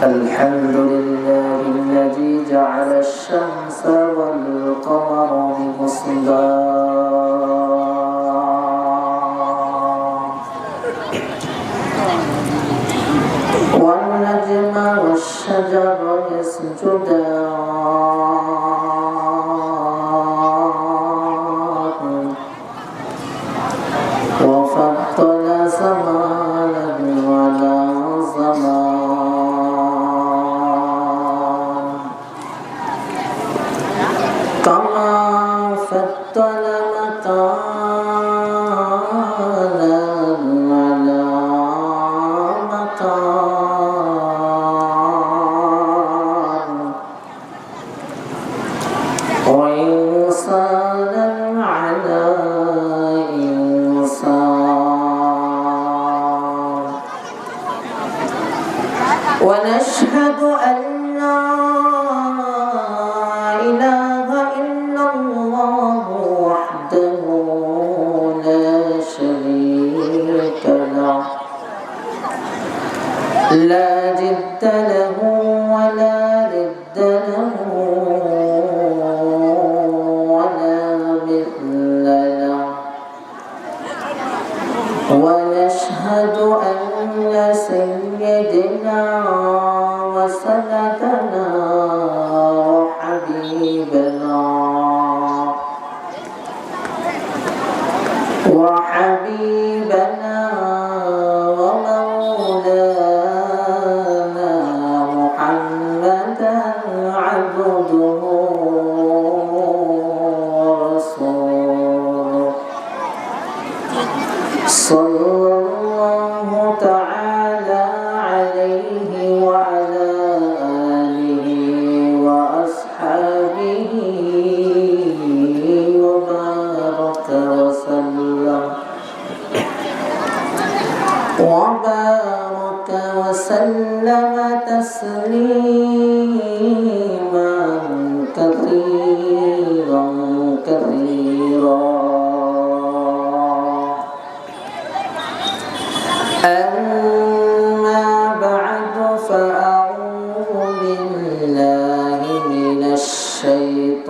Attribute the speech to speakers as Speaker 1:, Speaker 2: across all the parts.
Speaker 1: الحمد لله الذي جعل الشمس والقمر بحسبان والنجم والشجر يسجدان وفضل زمانا على زمان كما فضل مكانا على مكان وإنسانا على ونشهد أن لا إله إلا الله وحده لا شريك له لا جد له ولا ند له ولا مثل له ونشهد أن سيدنا وسندنا وحبيبنا ومولانا محمدا عبده ورسوله صلى الله تعالى عليه وعلى آله وأصحابه وبارك وسلم تسليما كثيرا أما بعد فأعوذ بالله من الشيطان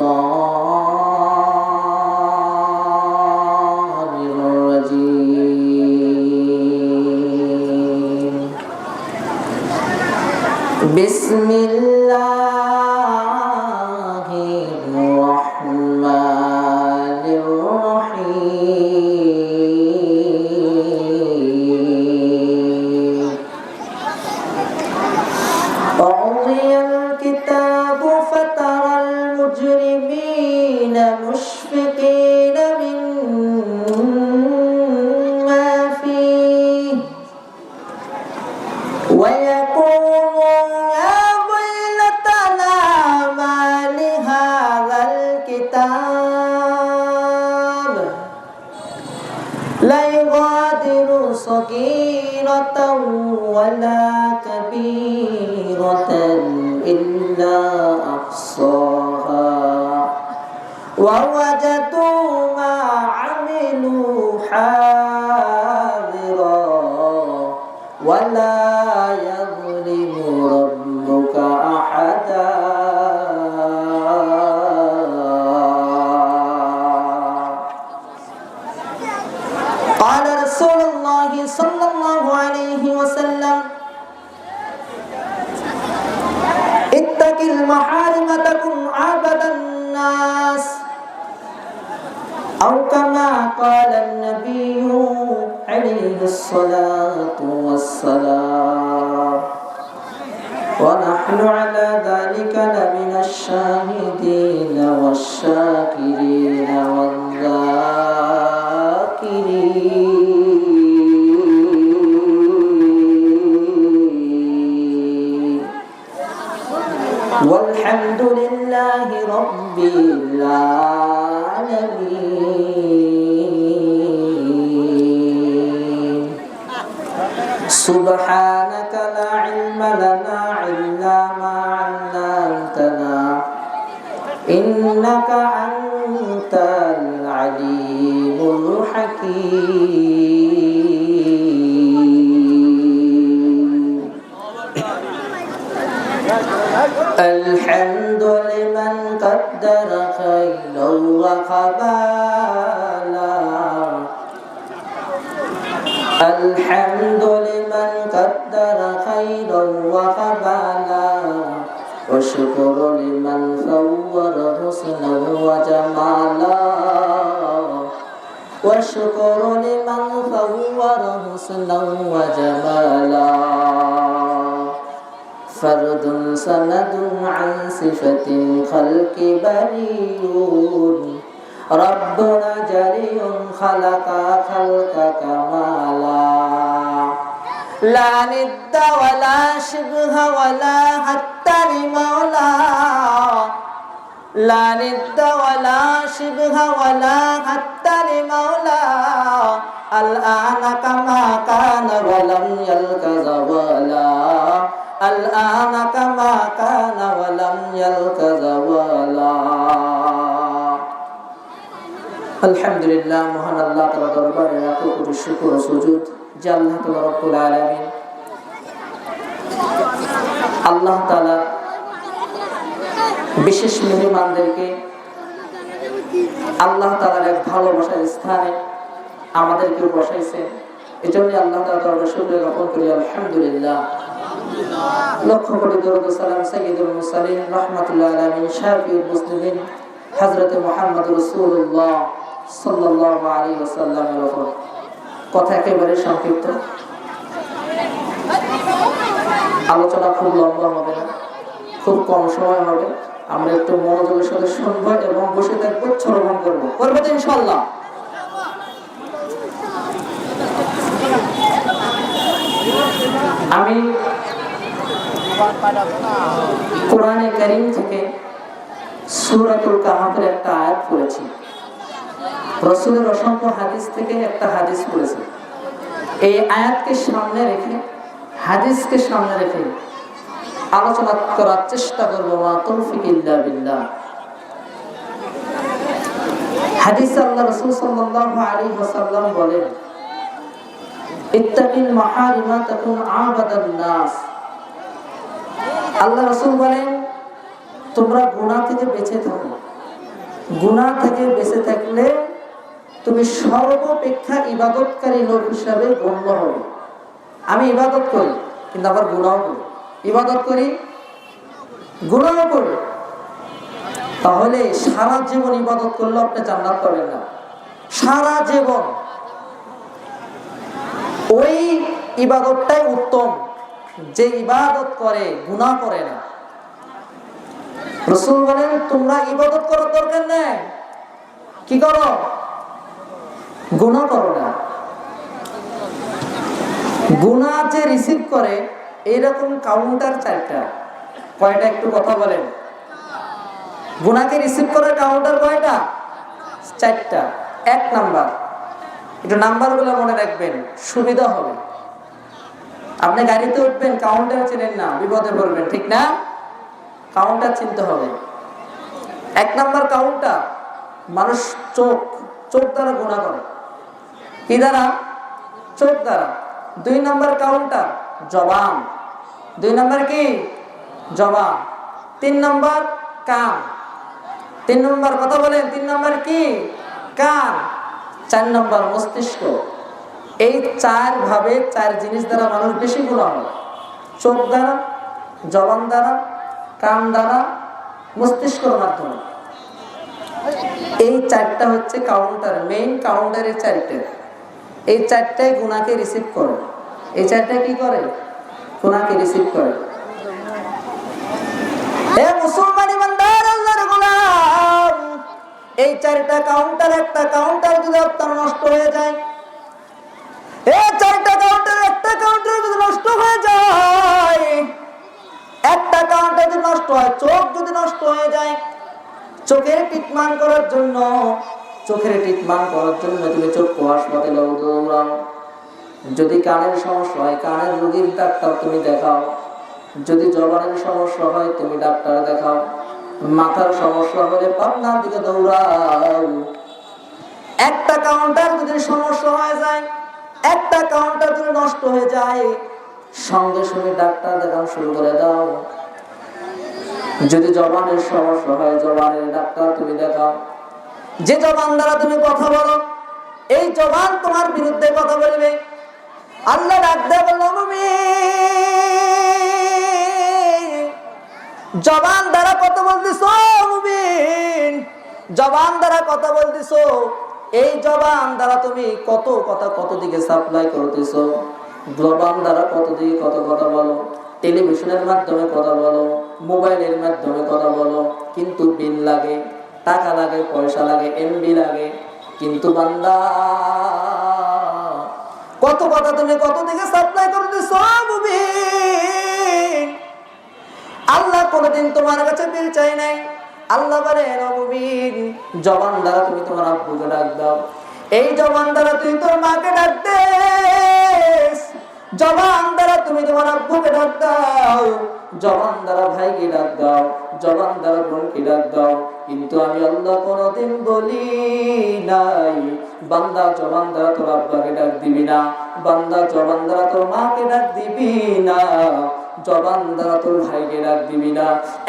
Speaker 1: الرجيم بسم الله الرحمن الرحيم ووضع الكتاب فترى المجرمين مشفقين مما فيه ويقولون يا ويلتنا ما لهذا الكتاب لا يغادر صغيرة ولا كبيرة إلا أحصاها ووجدوا ما عملوا حاضرا ولا يظلم ربك أحدا قال رسول الله صلى الله عليه وسلم اتق المحارم تكن عبد الناس أو كما قال النبي عليه الصلاة والسلام ونحن على ذلك لمن الشاهدين والشاكرين والذاكرين والحمد لله رب العالمين سبحانك لا علم لنا إلا ما علمتنا إنك أنت العليم الحكيم خبالا الحمد لمن قدر خيرا وخبالا والشكر لمن صور حسنا وجمالا والشكر لمن صور حسنا وجمالا فرد سند عن صفة خلق بريء ربنا جريء خلق خلق كمالا لا ند ولا شبه ولا حتى لمولى لا ند ولا شبه ولا حتى لمولى الآن كما كان ولم يلق زوالا الآن كما كان ولم يلق زوالا আলহামদুলিল্লাহ মহান আল্লাহ তাআলা দরবারে লাখো কোটি শুকর ও সুজুদ যে আল্লাহ তাআলা রব্বুল আলামিন আল্লাহ তাআলা বিশেষ মেহমানদেরকে আল্লাহ তাআলার এক ভালোবাসার স্থানে আমাদেরকে বসাইছেন। এজন্য আল্লাহ তাআলার দরবারে শুকরিয়া জ্ঞাপন করি আলহামদুলিল্লাহ। লক্ষ কোটি দরুদ ও সালাম সাইয়্যিদুল মুরসালিন রাহমাতুল্লাহ আলামিন শাফিউল মুসলিমিন হযরত মুহাম্মদ রাসূলুল্লাহ সাল্লাল্লাহু আলাইহি ওয়াসাল্লামের উপর। কথা একেবারে সংক্ষিপ্ত, আলোচনা খুব লম্বা হবে না, খুব কম সময় হবে। আমরা একটু মনোযোগের সাথে শুনবো এবং বসে থাকবো, শ্রবণ করবো তো ইনশাআল্লাহ। আমি কোরআনে কারীম থেকে সূরাতুল কাহফের একটা আয়াত পড়েছি। রাসূলের অসংখ্য হাদিস থেকে একটা হাদিস পড়েছি। এই আয়াতকে সামনে রেখে, হাদিসকে সামনে রেখে আলোচনা করার চেষ্টা করব। মা তৌফিক ইল্লা বিল্লাহ। হাদিসে আল্লাহ রাসূল সাল্লাল্লাহু আলাইহি ওয়াসাল্লাম বলেন, ইত্তাকিল মাহারিমা তাকুন আবাদান নাস। আল্লাহ রাসূল বলেন, তোমরা গুনাহ থেকে বেঁচে থাকো। গুনাহ থেকে বেঁচে থাকলে তুমি সর্বাপেক্ষা ইবাদতকারী লোক হিসাবে গণ্য হবে। আমি ইবাদত করি কিন্তু আবার গুনাহ করি, ইবাদত করি গুনাহ করি, তাহলে সারা জীবন ইবাদত করলে আপনি জান্নাত পাবেন না। সারা জীবন ওই ইবাদতটাই উত্তম যে ইবাদত করে গুনাহ করে না। রাসূল বলেন, তোমরা ইবাদত করার দরকার নেই, কি করো? গুনাহ করো না। গুনাহ যে রিসিভ করে এরকম কাউন্টার চারটা। কয়টা একটু কথা বলেন? গুনাহকে রিসিভ করার কাউন্টার কয়টা? চারটা। এক নাম্বার, একটু নাম্বারগুলো মনে রাখবেন, সুবিধা হবে। আপনি গাড়িতে উঠবেন, কাউন্টার চেনেন না, বিপদে পড়বেন, ঠিক না? কাউন্টার চিনতে হবে। এক নাম্বার কাউন্টার, মানুষ চোখ দ্বারা গুনাহ করে। কি দ্বারা? চোখ দ্বারা। দুই নাম্বার কাউন্টার জবান। দুই নাম্বার কি? জবান। তিন নাম্বার কান। তিন নাম্বার কথা বলেন, তিন নাম্বার কি? কান। চার নাম্বার মস্তিষ্ক। এই চার ভাবে, চার জিনিস দ্বারা মানুষ বেশি গুনাহ হয়। চোখ দ্বারা, জবান দ্বারা, কান দ্বারা, মস্তিষ্কের মাধ্যমে। এই চারটা হচ্ছে কাউন্টার, মেইন কাউন্টারের চারটে। এই চারটায় গুনাহকে রিসিভ করে। এই চারটা কি করে? গুনাহকে রিসিভ করে। হে মুসলমান ইমানদার, আল্লাহর গোলাম, এই চারটা কাউন্টার, একটা কাউন্টার যদি আপনার নষ্ট হয়ে যায়, এই চারটা কাউন্টার একটা কাউন্টার যদি নষ্ট হয়ে যায়, একটা কাউন্টার যদি নষ্ট হয়, চোখ যদি নষ্ট হয়ে যায়, চোখের ট্রিটমেন্ট করার জন্য তুমি চক্ষু হাসপাতালে দৌড়াও। যদি কানের সমস্যা হয়, কানের রোগীর ডাক্তার তুমি দেখাও। যদি জবানের সমস্যা হয়, তুমি ডাক্তার দেখাও। মাথার সমস্যা হলে পাবনার দিকে দৌড়াও। একটা কাউন্টার যদি সমস্যা হয়ে যায়, একটা কাউন্টার যদি নষ্ট হয়ে যায়, সঙ্গে সঙ্গে ডাক্তার দেখানো শুরু করে দাও। যদি জবানের সমস্যা হয়, জবানের ডাক্তার তুমি দেখাও। যে জবান দ্বারা তুমি কথা বলো, এই জবান তোমার বিরুদ্ধে কথা বলবে। আল্লাহ ডাক দেয় বলল, মুমিন জবান দ্বারা কথা বলতেছো, মুমিন জবান দ্বারা কথা বলতেছো, এই জবান দ্বারা তুমি কত কথা কত দিকে সাপ্লাই করতেছো। জবান দ্বারা কত দিকে কত কথা বলো, টেলিভিশনের মাধ্যমে কথা বলো, মোবাইলের মাধ্যমে কথা বলো, কিন্তু বিল লাগে, টাকা লাগে, পয়সা লাগে, এমবি লাগে। কিন্তু বান্দা কত কথা তুমি কত দিকে সাপ্লাই করতেছো মুমিন। আল্লাহ কোনদিন তোমার কাছে বিল চাই নাই। আল্লাহ বলেন, ও মুমিন জবান দ্বারা তুমি তোমার আব্বুকে ডাক দাও, এই জবান দ্বারা তুই তোর মাকে ডাক দে, জবান দ্বারা তুমি তোমার আব্বুকে ডাক দাও, জবান দ্বারা ভাইকে ডাক দাও, জবান দ্বারা বোনকে ডাক দাও। কিন্তু আমি আল্লাহ কোনদিন বলি নাই বান্দা জবান দ্বারা তোর আব্বাকে ডাক দিবি না, বান্দা জবান দ্বারা তোর মাকে ডাক দিবি না, জবান দ্বারা তোর ভাইকে ডাক দিবি না।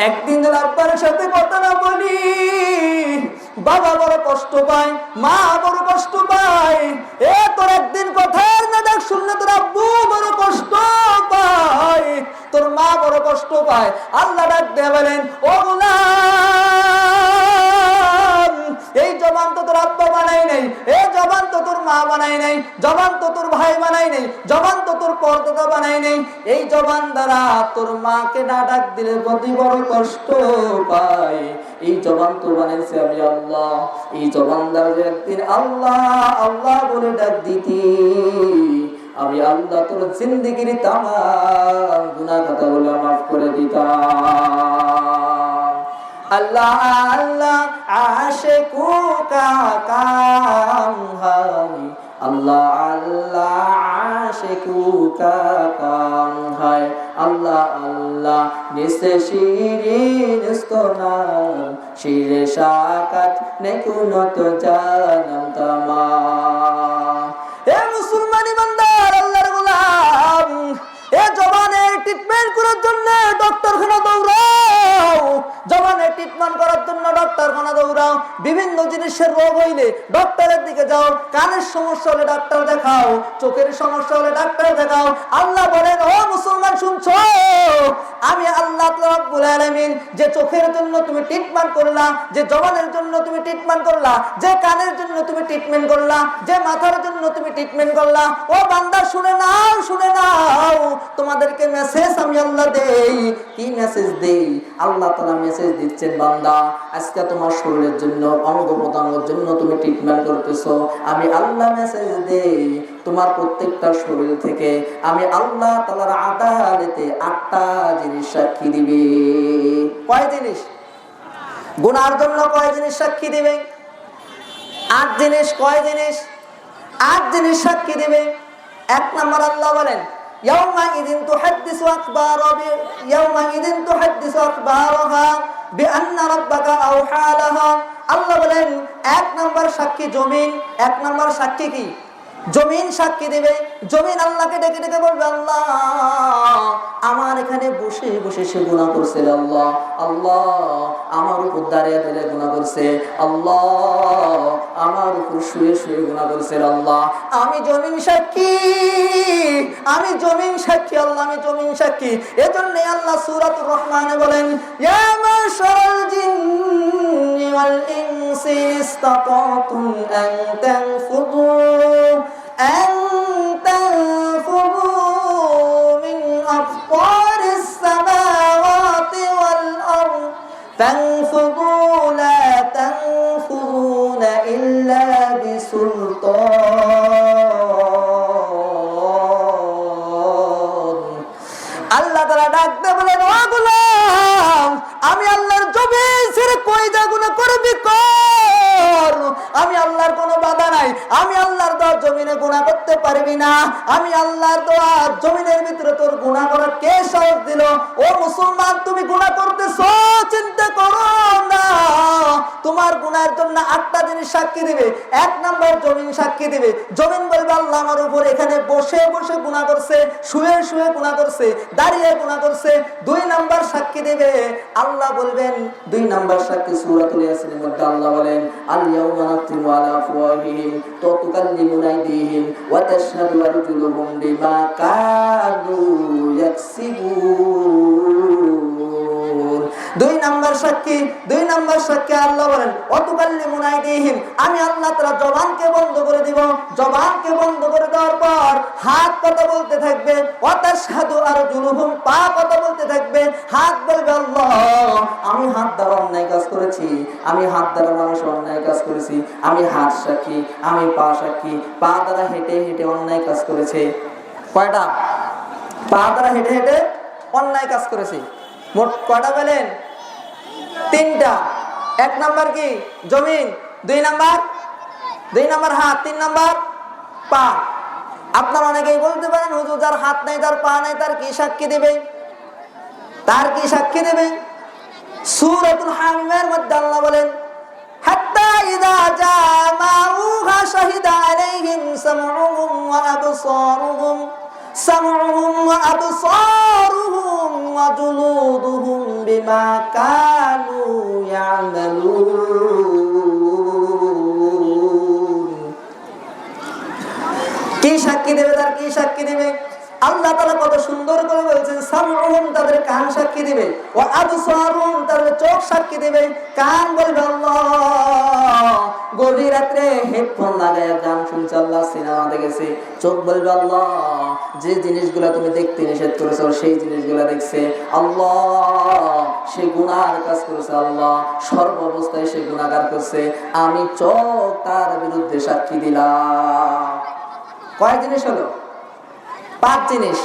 Speaker 1: একদিন তোর আব্বার সাথে কথা না বলি, বাবা বড় কষ্ট পায়, মা বড় কষ্ট পায়। এ তোর একদিন কথার না ডাক শুনলে তোর আব্বু বড় কষ্ট পায়, তোর মা বড় কষ্ট পায়। আল্লাহ ডাক দিয়ে বলেন, ও গোলাম এই জবান তো তোর আব্বা বানাই নাই, এই জবান তো তোর মা বানাই নাই, জবান তো তোর ভাই বানাই নাই, জবান তো তোর পরদাদা বানাই নাই। এই জবান দ্বারা তোর মাকে না ডাক দিলে প্রতি বড় কষ্ট পায়। এই জবান তো বানাইছে আমি আল্লাহ। এই জবান দ্বারা যে একদিন আল্লাহ আল্লাহ বলে ডাক দিতি, আমি আল্লাহ তোর জিন্দেগির তামাম গুনাহ খাতাগুলো মাফ করে দিতাম। আল্লাহ আল্লাহ আশিকু কা কাম হাই, আল্লাহ আল্লাহ আশিকু কা কাম হাই, আল্লাহ আল্লাহ নিস্তে শিরিন স্তনাম শিরে শাকাত নেকুনত জানাম তামাম। এ মুসলমান ইমানদার আল্লাহর গোলাম, এ জবানের ট্রিটমেন্ট করার জন্য ডক্টরখানা দৌড়াও, জবানের ট্রিটমেন্ট করার জন্য ডক্টরখানা দৌড়াও। বিভিন্ন জিনিসের রোগ হইলে ডক্টরের দিকে যাও, কানের সমস্যা হলে ডাক্তার দেখাও, চোখের সমস্যা হলে ডাক্তার দেখাও। আল্লাহ বলেন, ও মুসলমান শুনছো, আমি আল্লাহ রাব্বুল আলামিন যে চোখের জন্য তুমি ট্রিটমেন্ট করলা, যে জবানের জন্য তুমি ট্রিটমেন্ট করলা, যে কানের জন্য তুমি ট্রিটমেন্ট করলা, যে মাথার জন্য তুমি ট্রিটমেন্ট করলা, ও বান্দা শুনে নাও, শুনে নাও, তোমাদেরকে মেসেজ আমি আল্লাহ দেই। কি মেসেজ দেই? আল্লাহ তাআলা মেসেজ দিচ্ছেন, বান্দা আজকে তোমার শরীরের জন্য অঙ্গ প্রত্যঙ্গের জন্য তুমি ট্রিটমেন্ট করতেছো, আমি আল্লাহ মেসেজ দেই তোমার প্রত্যেকটা শরীর থেকে আমি আল্লাহ তাআলার আদালতে 8টা জিনিস সাক্ষী দিবে। কয় জিনিস? গুনার জন্য কয় জিনিস সাক্ষী দিবে? 8 জিনিস। কয় জিনিস? 8 জিনিস সাক্ষী দিবে। 1 নম্বর আল্লাহ বলেন, ইয়াউমাইযিন তুহাদ্দিসু আখবারাহা বিআন্না রাব্বাকা আওহা লাহা। আল্লাহ বলেন 1 নম্বর সাক্ষী জমিন। 1 নম্বর সাক্ষী কি? জমিন সাক্ষী দিবে। জমিন আল্লাহকে ডেকে ডেকে বলবে, আল্লাহ আমার এখানে বসে বসে সে গুনাহ করছে, আল্লাহ আল্লাহ আমার উপর দাঁড়িয়ে দাঁড়িয়ে গুনাহ করছে, আল্লাহ আমার উপর শুয়ে শুয়ে গুনাহ করছে, আল্লাহ আমি জমিন সাক্ষী, আমি জমিন সাক্ষী, আল্লাহ আমি জমিন সাক্ষী। এজন্য আল্লাহ সূরাতুর রহমানে বলেন, ইয়া মাশারাল জিন্নি ওয়াল ইনসি ইসতাতাতুম আন তানফুযু মিন আফকারিস সামাওয়াতি ওয়াল আরদ ফানফুযু লা তানফুযুনা ইল্লা বিসুলতান। আল্লাহ তাআলা ডাক দিয়ে বলেন, ও গোলাম আমি আল্লাহর জমিন ছেড়ে কই যা গুনাহ করবি কর, আমি আল্লাহর কোনো বাধা নাই, আমি আল্লাহর দেওয়া জমিনে গুনাহ করতে পারবি না, আমি আল্লাহর দেওয়া জমিনের ভিতরে তোর গুনাহ করার কে সাহস দিল? ও মুসলমান তুমি গুনাহ করতেছো, চিন্তা করো না, তোমার গুনাহের জন্য 8টা জিনিস সাক্ষী দিবে। 1 নম্বর জমিন সাক্ষী দিবে। জমিন বলবে, আল্লাহ আমার উপর এখানে বসে বসে গুনাহ করছে, করছে, শুয়ে শুয়ে গুনাহ করছে, দাঁড়িয়ে গুনাহ করছে, 2 নাম্বার সাক্ষী দেবে। আল্লাহ বলবেন 2 নাম্বার সাক্ষী সূরাতুল ইয়াসিনের মধ্যে আল্লাহ বলেন আল ইয়াউমা নাখতিমু আলা আফওয়াহিহিম ওয়া তুকাল্লিমুনা আইদিহিম ওয়া তাশহাদু আরজুলুহুম বিমা কানু ইয়াকসিবুন। 2 নাম্বার সাক্ষী আল্লাহ বলেন ওয়া তুকাল্লিমুনা আইদিহিম, আমি আল্লাহ তাআলা জবানকে বন্ধ করে দিব। জবানকে বন্ধ করে দেওয়ার পর হাত কথা বলতে থাকবে, ওয়া তাশহাদু আরজুলুহুম, পা কথা বলতে থাকবে। হাত বলবে আল্লাহ আমি হাত দ্বারা অন্যায় কাজ করেছি, আমি হাত দ্বারা মানুষ অন্যায় কাজ করেছি, আমি হাত সাক্ষী, আমি পা সাক্ষী, পা দ্বারা হেঁটে হেঁটে অন্যায় কাজ করেছে। কয়টা? পা দ্বারা হেঁটে হেঁটে অন্যায় কাজ করেছে। মোট কয়টা বলেন? 3টা। 1 নাম্বার কি? জমিন। 2 নাম্বার হাত। 3 নাম্বার পা। আপনারা অনেকেই বলতে পারেন হুজুর যার হাত নাই, যার পা নাই, তার কি সাক্ষী দেবে? তার কি সাক্ষী দেবে? সূরাতুল হামিমের মধ্যে আল্লাহ বলেন হাত্তা ইযা জামাউহা শাহিদা আলাইহিম সামউহুম ওয়া আবসারুহুম ওয়া জুলুদুহুম বিমা কানু ইয়া'মালুন। কি সাক্ষী দেবে? তার কি সাক্ষী দেবে? আল্লাহ তাআলা কত সুন্দর করে বলেছেন সামউহুম, তাদের কান সাক্ষী দিবে, ওয়া আবসারুহুম, তাদের চোখ সাক্ষী দিবে। কান বলবে আল্লাহ গভীর রাতে হেডফোন লাগায় গান শুনছে, আল্লাহ সিনেমা দেখেছে। চোখ বলবে আল্লাহ যে জিনিসগুলো তুমি দেখতে নিষেধ করেছো সেই জিনিসগুলো দেখছে। আল্লাহ সে গুনার কাজ করেছে, আল্লাহ সর্ব অবস্থায় সে গুনাহগার করছে, আমি চোখ তার বিরুদ্ধে সাক্ষী দিলাম। কয় জিনিস হলো? 5 জিনিস।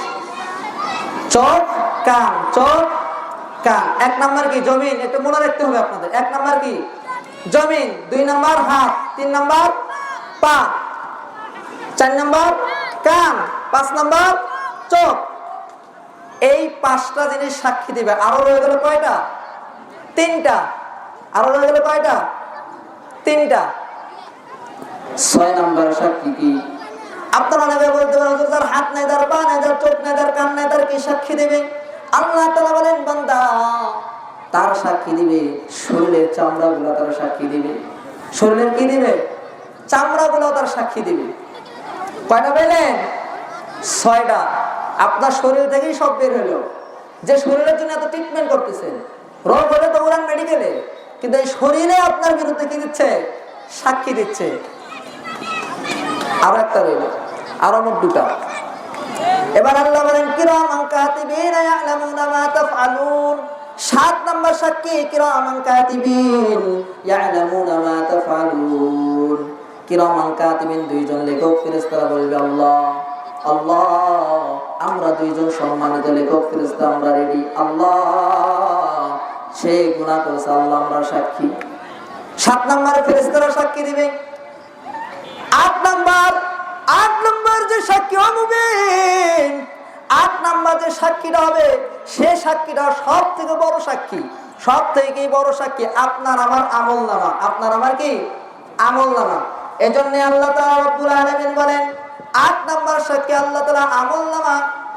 Speaker 1: চোখ কান, চোখ কান। 1 নাম্বার কি? জমিন। একটু মনে রাখতে হবে আপনাদের। 1 নাম্বার কি? জমিন। 2 নাম্বার হাত। 3 নাম্বার পা। 4 নাম্বার কান। 5 নাম্বার চোখ। এই 5টা জিনিস সাক্ষী দিবে। আরো রয়ে গেল কয়টা? 3টা। আরো রয়ে গেল কয়টা? 3টা। 6 নাম্বার সাক্ষী কি? আপনারা অনেকে বলতে পারেন যার হাত নাই, যার পা নাই, যার চোখ নাই, যার কান নাই, তার কি সাক্ষী দেবে? আল্লাহ তাআলা বলেন বান্দা তার সাক্ষী দিবে শরীরের চামড়াগুলো, তার সাক্ষী দিবে। শরীরের কি দিবে? চামড়াগুলো তার সাক্ষী দিবে। কয়টা পেলেন? 6টা। আপনার শরীর থেকেই সব বের হলো। যে শরীরের জন্য এত ট্রিটমেন্ট করতেছেন, রোগ হলে তো উড়ান মেডিকেলে, কিন্তু এই শরীরে আপনার বিরুদ্ধে কি দিচ্ছে? সাক্ষী দিচ্ছে। আরো একটা রইল, আরো মোট 2টা। এবার আল্লাহ বলেন কিরামান কাতিবিন ইয়ালামুনা মা তাফআলুন। 7 নাম্বার সাক্ষী কিরামান কাতিবিন ইয়ালামুনা মা তাফআলুন। কিরামান কাতিবিন 2 জন লেখক ফেরেশতারা বলবে আল্লাহ আল্লাহ আমরা 2 জন সম্মানিত লেখক ফেরেশতা আমরা রেডি। আল্লাহ সে গুনাহ করেছে, আল্লাহ আমরা সাক্ষী। 7 নাম্বারে ফেরেশতারা সাক্ষী দিবে। 8 নাম্বার যে সাক্ষী মুমিন, 8 নাম্বার যে সাক্ষীটা হবে সে সাক্ষীটা সব থেকে বড় সাক্ষী। সব থেকে বড় সাক্ষী আপনার আমার আমলনামা। আপনার আমার কি? আমলনামা। এজন্য আল্লাহ তাআলা রব্বুল আলামিন বলেন 8 নাম্বার সাক্ষী আল্লাহ তাআলা আমলনামা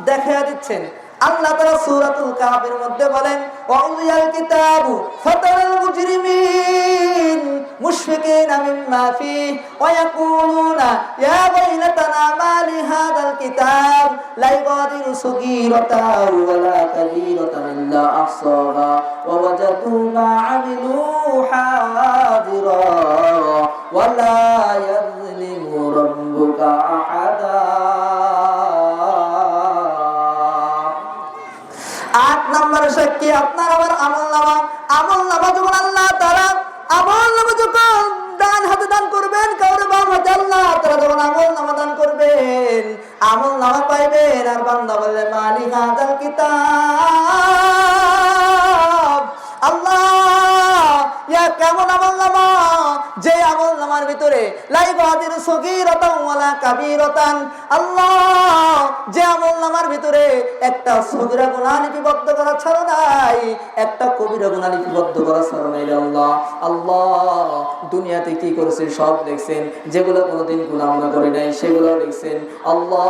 Speaker 1: দেখায়া দিচ্ছেন। আল্লাহ তাআলা সূরাতুল কাহফের মধ্যে বলেন ওয়াউলিয়াল কিতাবু ফাতারাল মুজরিমিন মুশফিকিনা মিম্মা ফীহি ওয়া ইয়াকুলুনা ইয়া ওয়াইলাতানা মা লিহাদাল কিতাব লা ইগাদিরু সগীরাতান ওয়ালা কাবীরাতান ইল্লা আহসাহা ওয়া ওয়াজাদু মা আমিলু হাদিরা ওয়ালা ইয়াযলিমু রাব্বুকা আহাদা। 8 নাম্বার সাক্ষী আপনার আমার আমলনামা। আমলনামা যখন আল্লাহ তাআলা আমলনামা যখন ডান হাতে দান করবেন, কাউরে বাম হাতে আল্লাহ তাআলা যখন আমলনামা দান করবেন, আমলনামা পাইবেন। আর বান্দা বলে মালি হাদাল কিতাব, আল্লাহ ইয়া কেমন আমলনামা যে আমল নামার ভিতরে লা ইউগাদিরু সগীরাতান ওয়ালা কাবীরাতান, আল্লাহ যে আমল নামার ভিতরে একটা সগীরা গুনাহ লিপিবদ্ধ করা ছাড়া নাই, একটা কবিরা গুনাহ লিপিবদ্ধ করা ছাড়া নাই। আল্লাহ আল্লাহ দুনিয়াতে কি করেছে সব লিখছেন, যেগুলো কোনোদিন গুনাহ আমরা করি নাই সেগুলো লিখছেন। আল্লাহ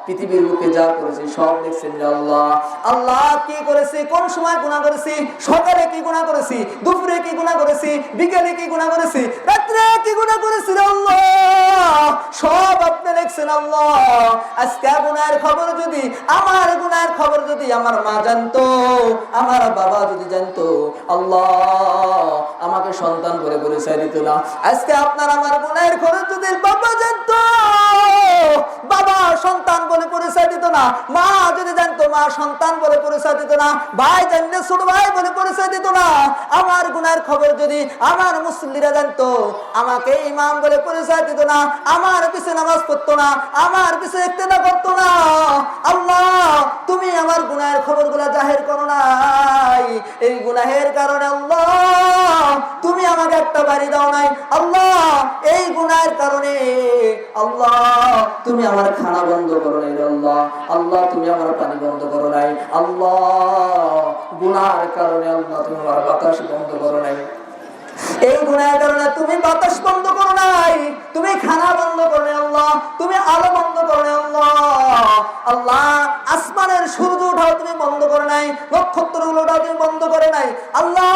Speaker 1: পৃথিবীর বুকে যা করেছে সব লিখছেন। আল্লাহ আল্লাহ কি করেছি, কোন সময় গুনাহ করেছি, সকালে কি গুনাহ করেছি, দুপুরে কি গুনাহ করেছি, বিকেলে কি গুনাহ করেছি, রাত্রে কি গুনাহ করেছি, আল্লাহ সব আপনি লিখছেন। আল্লাহ আজকে গুনাহের খবর যদি, আমার গুনাহের খবর যদি আমার মা জানতো, আমার বাবা যদি জানতো, আল্লাহ আমাকে সন্তান বলে পরিচয় দিত না। আজকে আপনার আমার গুনাহের খবর যদি বাবা জানতো, বাবা সন্তান বলে পরিচয় দিত না। মা যদি জানতো, মা সন্তান বলে পরিচয় দিত না। ভাই জানলে ছোট ভাই বলে পরিচয় দিত না। আমার গুনাহের খবর যদি আমার মুসল্লিরা জানতো, আমাকে ইমাম বলে পরিচয় দিত না, আমার পিছে নামাজ পড়তো না, আমার পিছে ইক্তেদা করতো না। আল্লাহ তুমি আমার গুনাহের খবরগুলো জাহির করো নাই, এই গুনাহের কারণে আল্লাহ তুমি আমাকে একটা বাড়ি দাও নাই। আল্লাহ এই গুনাহের কারণে আল্লাহ তুমি আমার খানা বন্ধ করো নাই। আল্লাহ আল্লাহ তুমি আমার পানি বন্ধ করো নাই। আল্লাহ গুনাহের কারণে আল্লাহ তুমি আমার বাতাস বন্ধ করো নাই। এই গুনাহের কারণে তুমি বাতাস বন্ধ করো নাই, তুমি খানা বন্ধ করো নাই। আল্লাহ তুমি আলো বন্ধ করো নাই। আল্লাহ আল্লাহ আসমানের সূর্য ওঠাও তুমি বন্ধ করো নাই, নক্ষত্রগুলো ওঠাও তুমি বন্ধ করে নাই। আল্লাহ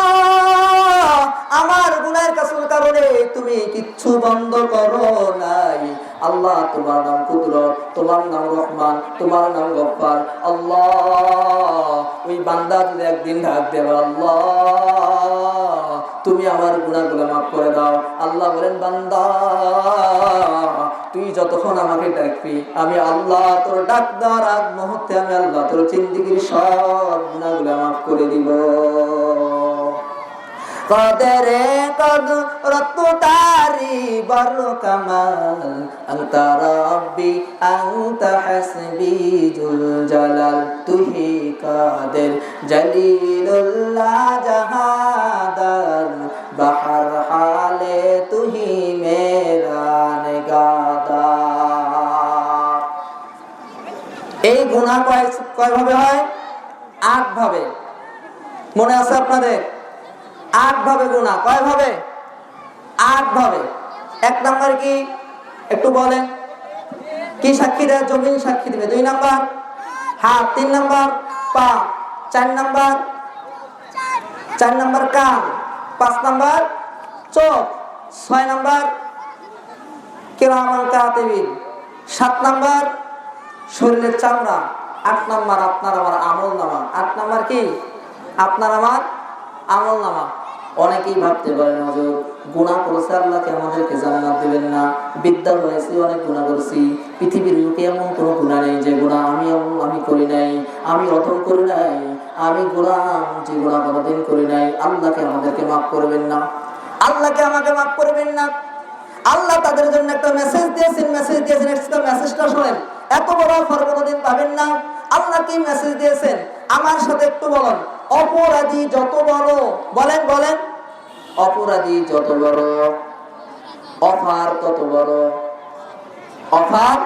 Speaker 1: আমার গুনাহের কারণে তুমি কিচ্ছু বন্ধ করো নাই। আল্লাহ তোমার নাম কুদরত, তোমার নাম রহমান, তোমার নাম গফফার। আল্লাহ ওই বান্দা যদি একদিন ডাক দেবে, আল্লাহ তুমি আমার গুনাহগুলো মাফ করে দাও। আল্লাহ বলেন, বান্দা তুই যতক্ষণ আমাকে ডাকবি, আমি আল্লাহ তোর ডাক দেওয়ার আগ মুহূর্তে আমি আল্লাহ তোর জিন্দেগীর সব গুনাহগুলো মাফ করে দিব। কদরে কদরত তারি বড় কামাল, আনতা রাব্বি আনতা হাসবি জুল জালাল, তুহি কাদের জলিলুল্লাহ জাহাদার, বাহার হালে তুহি মেরা নিগাহদার। এই গুনাহ কয় ভাবে হয়? 8 ভাবে। মনে আছে আপনাদের? 8 ভাবে গুনাহ। কয় ভাবে? 8 ভাবে। 1 নাম্বার কি একটু বলেন? কি সাক্ষী দেয়? জমিন সাক্ষী দিবে। 2 নাম্বার হাত, 3 নাম্বার পা, 4 নাম্বার কান, 5 নাম্বার চোখ, 6 নাম্বার কিরামান কাতিবিন, 7 নাম্বার শরীরের চামড়া, 8 নাম্বার আপনার আমার আমল নামা। 8 নাম্বার কি? আপনার আমার আমল নামা। অনেকেই ভাবতে পারেন হুজুর গুনাহ করেছে আল্লাহকে আমাদেরকে জান্নাত দিবেন না, বিদ্যা হয়েছে অনেক গুনাহ করেছি, পৃথিবীর লোকে এমন কোনো গুনাহ নেই যে গুনাহ আমি করি নাই, আমি অধম করি নাই, আমি গুনাহ যে গুনাহ কোনোদিন করি নাই, আল্লাহকে আমাদেরকে মাফ করবেন না, আল্লাহকে আমাকে মাফ করবেন না। আল্লাহ তাদের জন্য একটা মেসেজ দিয়েছেন, মেসেজটা শোনেন। এত বড় অফার কোনোদিন পাবেন না। আল্লাহ কি মেসেজ দিয়েছেন আমার সাথে একটু বলেন। অপরাধী যত বড়, বলেন বলেন, অপরাধী যত বড় অফার তত বড়, অফার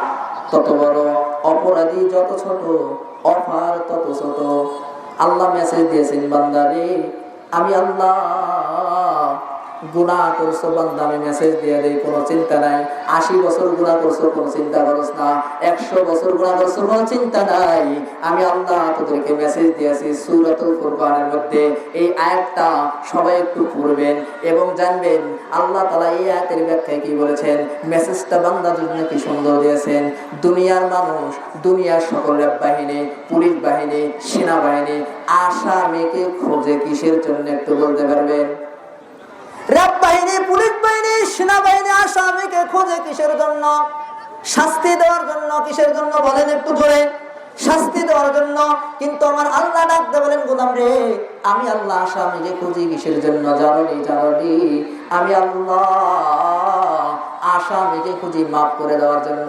Speaker 1: তত বড়, অপরাধী যত ছোট অফার তত ছোট। আল্লাহ মেসেজ দিয়েছেন, বান্দারে আমি আল্লাহ গুনাহ করছো বান্দা, আমি মেসেজ দিয়ে দেই, কোনো চিন্তা নাই। 80 বছর গুনাহ করছো, কোনো চিন্তা করছ না। 100 বছর গুনাহ করছো, কোনো চিন্তা নাই। আমি আল্লাহ তোদেরকে মেসেজ দিয়েছি সূরাতুল ফুরকানের মধ্যে। এই আয়াতটা সবাই একটু পড়বেন এবং জানবেন আল্লাহ তাআলা এই আয়াতের ব্যাখ্যায় কি বলেছেন। মেসেজটা বান্দার জন্য কি সুন্দর দিয়েছেন। দুনিয়ার মানুষ, দুনিয়ার সকল র্যাব বাহিনী, পুলিশ বাহিনী, সেনাবাহিনী আসামিকে খোঁজে কিসের জন্য একটু বলতে পারবেন? র্যাব বাহিনী, পুলিশ বাহিনী, সেনাবাহিনী আসামিকে খোঁজে কিসের জন্য? শাস্তি দেওয়ার জন্য। কিসের জন্য বলেন একটু জোরে? শাস্তি দেওয়ার জন্য। কিন্তু আমার আল্লাহ ডাকতে বলেন, গোলাম রে আমি আল্লাহ আসামিকে খুঁজি কিসের জন্য জানি? আমি আল্লাহ আসামিকে খুঁজি মাফ করে দেওয়ার জন্য।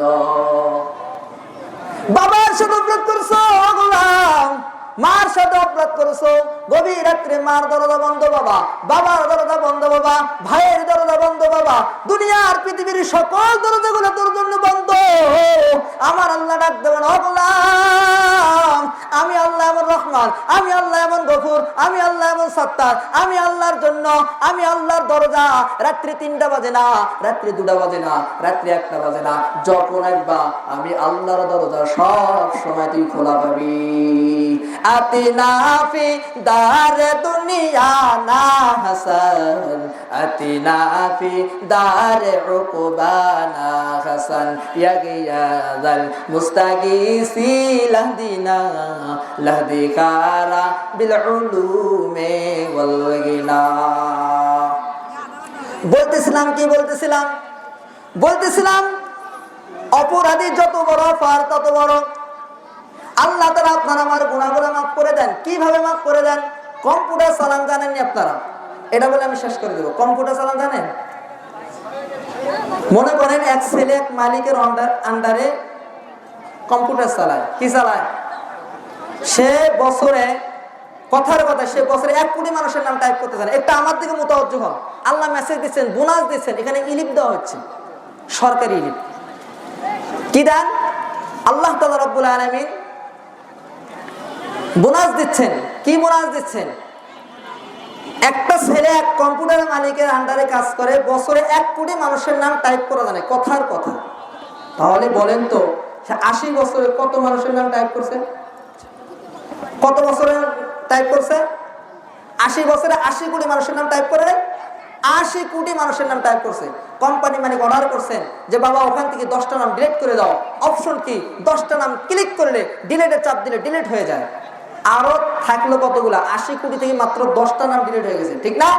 Speaker 1: বাবার সাথে অপরাধ করছো গোলাম, মার সাথে অপরাধ করেছো, গভীর রাত্রে মার দরজা বন্ধ বাবা, বাবার দরজা বন্ধ বাবা, ভাইয়ের দরজা বন্ধ বাবা, দুনিয়ার পৃথিবীর সকল দরজাগুলো তোর জন্য বন্ধ। আমার আল্লাহ ডাক দেবেন, ও গোলাম, আমি আল্লাহ এমন রহমান, আমি আল্লাহ এমন গফুর, আমি আল্লাহ এমন সত্তার, আমি আল্লাহর জন্য, আমি আল্লাহর দরজা রাত্রি 3টা বাজে না, রাত্রি 2টা বাজে না, রাত্রি 1টা বাজে না, যখন একবা আমি আল্লাহর দরজা সব সময় তুই খোলা পাবি। আতিনা ফি দার দুনিয়া না হাসান, আতিনা ফি দার উকবানা হাসান, ইয়া গিয়াযাল মুস্তাগীসি লাহদিনা লাহদিকারা বিল উলুমে ওয়াল গিনা। বলতেছিলাম কি বলতেছিলাম অপরাধী যত বড় পার তত বড়। আল্লাহ তাআলা আপনারা আমার গুনাহগুলো মাফ করে দেন। কিভাবে মাফ করে দেন? কম্পিউটার চালান জানেননি আপনারা? এটা বলে আমি শেষ করে দেব। কম্পিউটার চালান জানেন? মনে করেন এক ছেলে এক মালিকের আন্ডারে কম্পিউটার চালায়। কি চালায়? সে বছরে, কথার কথা, সে বছরে 1 কোটি মানুষের নাম টাইপ করতে জানে। একটা আমার দিকে মুতাওয়াজ্জহ হন। আল্লাহ মেসেজ দিচ্ছেন, বোনাস দিচ্ছেন, এখানে ইলিপ দেওয়া হচ্ছে, সরকারি ইলিপ। কি দেন? আল্লাহ তাআলা রব্বুল আলামিন বোনাস দিচ্ছেন। কি বোনাস দিচ্ছেন? একটা ছেলে এক কম্পিউটার মালিকের আন্ডারে কাজ করে, বছরে 1 কোটি মানুষের নাম টাইপ করা জানে, কথার কথা। তাহলে বলেন তো, সে 80 বছরে কত মানুষের নাম টাইপ করছে? কত বছরে টাইপ করছে? 80 বছরে 80 কোটি মানুষের নাম টাইপ করে, 80 কোটি মানুষের নাম টাইপ করছে। কোম্পানি মানে অর্ডার করছেন যে বাবা ওখান থেকে 10টা নাম ডিলিট করে দাও। অপশন কি? 10টা নাম ক্লিক করলে ডিলিটের চাপ দিলে ডিলিট হয়ে যায়। আরো থাকলো কতগুলা? 80 কোটি থেকে মাত্র 10টা নাম ডিলিট হয়ে গেছে, ঠিক না?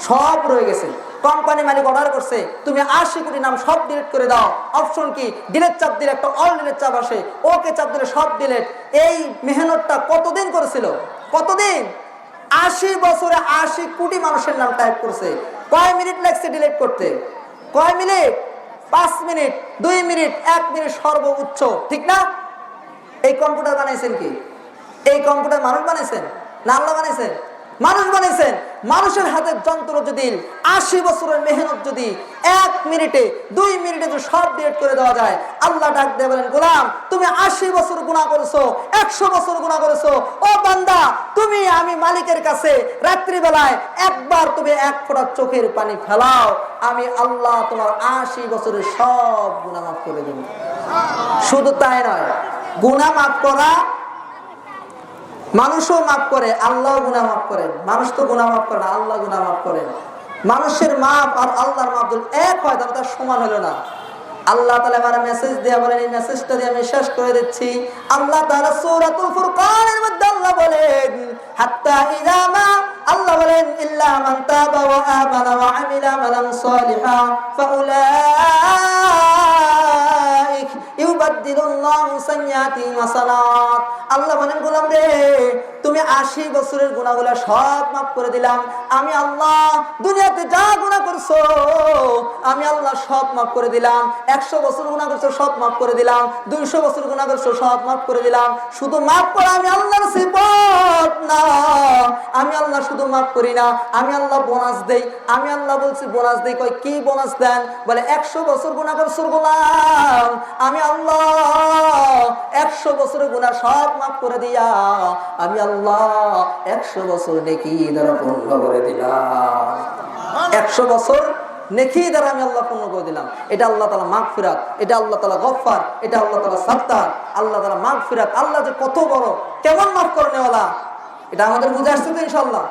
Speaker 1: সব রয়ে গেছে। কোম্পানি মালিক অর্ডার করছে তুমি 80 কোটি নাম সব ডিলিট করে দাও। অপশন কি? ডিলিট চাপ দিলে একটা অল ডিলিট চাপ আসে, ওকে চাপ দিলে সব ডিলিট। এই মেহনতটা কতদিন করেছিল? কতদিন? 80 বছরে 80 কোটি মানুষের নাম টাইপ করছে। কয় মিনিট লাগছে ডিলিট করতে? কয় মিনিট? 5 মিনিট, 2 মিনিট, 1 মিনিট সর্বোচ্চ, ঠিক না? এই কম্পিউটার বানাইছেন কি? এই কম্পিউটার মানুষ বানাইছেন না আল্লাহ বানাইছেন? মানুষ বানাইছেন। মানুষের হাতের যন্ত্র যদি 80 বছরের মেহনত যদি 1 মিনিটে 2 মিনিটে যদি সব ডিলিট করে দেওয়া যায়, আল্লাহ ডাক দিয়ে বলেন, গোলাম তুমি 80 বছর গুনাহ করেছো, 100 বছর গুনাহ করেছো, ও বান্দা তুমি আমি মালিকের কাছে রাত্রি বেলায় একবার তুমি 1 ফোঁটা চোখের পানি ফেলাও, আমি আল্লাহ তোমার 80 বছরের সব গুনাহ মাফ করে দেব। শুধু তাই নয়, গুনাহ মাফ করা, মানুষও মাফ করে, আল্লাহ গুনাহ মাফ করেন। মানুষ তো গুনাহ মাফ করে না, আল্লাহ গুনাহ মাফ করেন। মানুষের মাপ আর আল্লাহর মাপ যদি এক হয় তাহলে তার সমান হলো না। আল্লাহ তাআলা আমার মেসেজ দেয়া বলেন, এই মেসেজটা দিয়ে আমি শেষ করে দিচ্ছি। আল্লাহ তাআলা সূরাতুল ফুরকানের মধ্যে আল্লাহ বলেন, হাত্তা ইযা মা, আল্লাহ বলেন ইল্লা মান তাবা ওয়া আমানা ওয়া আমিলা আমালান সালিহা ফাউলাইক ইউবাদদিলুল্লাহু সাইয়্যাতিহিম হাসানাত। আল্লাহ বলেন, গোলাম রে তুমি 80 বছরের গুনাহগুলো সব মাফ করে দিলাম। আমি আল্লাহ দুনিয়াতে যা গুনাহ করছো আমি আল্লাহ সব মাফ করে দিলাম। 100 বছর গুনাহ করছো সব মাফ করে দিলাম, 200 বছর গুনাহ করছো সব মাফ করে দিলাম। শুধু মাফ করা আমি আল্লাহর সিফাত না। আমি আল্লাহ শুধু মাফ করি না, আমি আল্লাহ বোনাস দেই। আমি আল্লাহ বলছি বোনাস দেই। কই কি বোনাস দেন? বলে 100 বছর গুনাহ করছো গোলাম, আমি আল্লাহ 100 বছরের গুনাহ সব মাফ করে দিয়া আমি আল্লাহ 100 বছর নেকি দ্বারা পূর্ণ করে দিলাম। 100 বছর নেকি দ্বারা আমি আল্লাহ পূর্ণ করে দিলাম। এটা আল্লাহ তাআলা মাগফিরাত, এটা আল্লাহ তাআলা গফফার, এটা আল্লাহ তাআলা সাত্তার। আল্লাহ তাআলা মাগফিরাত, আল্লাহ যে কত বড়, কেমন মাফ করনেওয়ালা, এটা আমাদের বুঝে আসছে তো ইনশাআল্লাহ।